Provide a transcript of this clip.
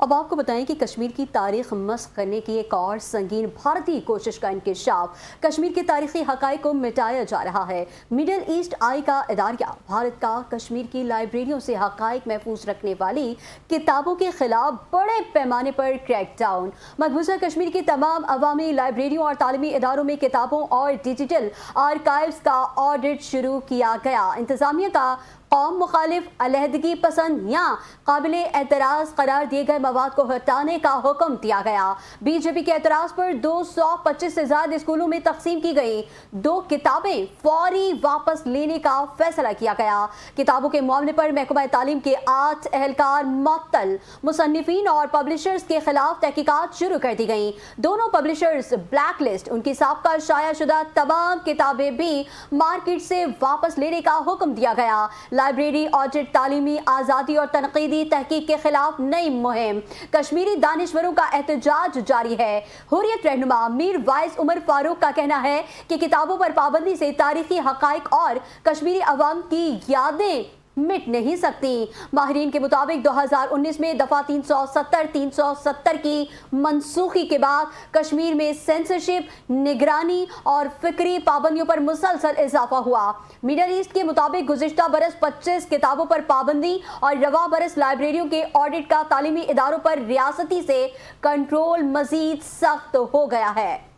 अब आपको बताएं कि कश्मीर की तारीख मस्ख करने की एक और संगीन भारतीय कोशिश का इंकशाफ। कश्मीर के तारीखी हकाइक को मिटाया जा रहा है। मिडल ईस्ट आई का इदारा भारत का कश्मीर की लाइब्रेरियों से हकाइक महफूज रखने वाली किताबों के खिलाफ बड़े पैमाने पर क्रैकडाउन। मकबूजा कश्मीर की तमाम अवामी लाइब्रेरियों और तालीमी इदारों में किताबों और डिजिटल आर्काइव्स का ऑडिट शुरू किया गया। इंतजामिया का कौम मुखालिफ, अलहदगी पसंद या काबिल एतराज़ करार दिए गए मवाद को हटाने का हुक्म दिया गया। बीजेपी के एतराज़ पर 225 से ज़्यादा स्कूलों में तकसीम की गई 2 किताबें फौरी वापस लेने का फैसला किया गया। किताबों के मामले पर महकमा तालीम के 8 एहलकार मुअत्तल। मुसन्निफीन और पब्लिशर्स के खिलाफ तहकीकात शुरू कर दी गई। दोनों पब्लिशर्स ब्लैक लिस्ट, उनकी साबका शाया शुदा तमाम किताबें भी मार्केट से वापस लेने का हुक्म दिया गया। लाइब्रेरी ऑडिट, तालीमी आज़ादी और तनकीदी तहकीक के खिलाफ नई मुहिम। कश्मीरी दानिश्वरों का एहतजाज जारी है। हुर्रियत रहनुमा मीर वाइस उमर फारूक का कहना है कि किताबों पर पाबंदी से तारीखी हकाइक और कश्मीरी अवाम की यादें मिट नहीं सकती। माहिरीन के मुताबिक 2019 में दफा 370 की मनसूखी के बाद कश्मीर में सेंसरशिप, निगरानी और फिक्री पाबंदियों पर मुसलसल इजाफा हुआ। मिडल ईस्ट के मुताबिक गुज़िश्ता बरस 25 किताबों पर पाबंदी और रवा बरस लाइब्रेरियों के ऑडिट का तालीमी इदारों पर रियासती से कंट्रोल मजीद सख्त हो गया है।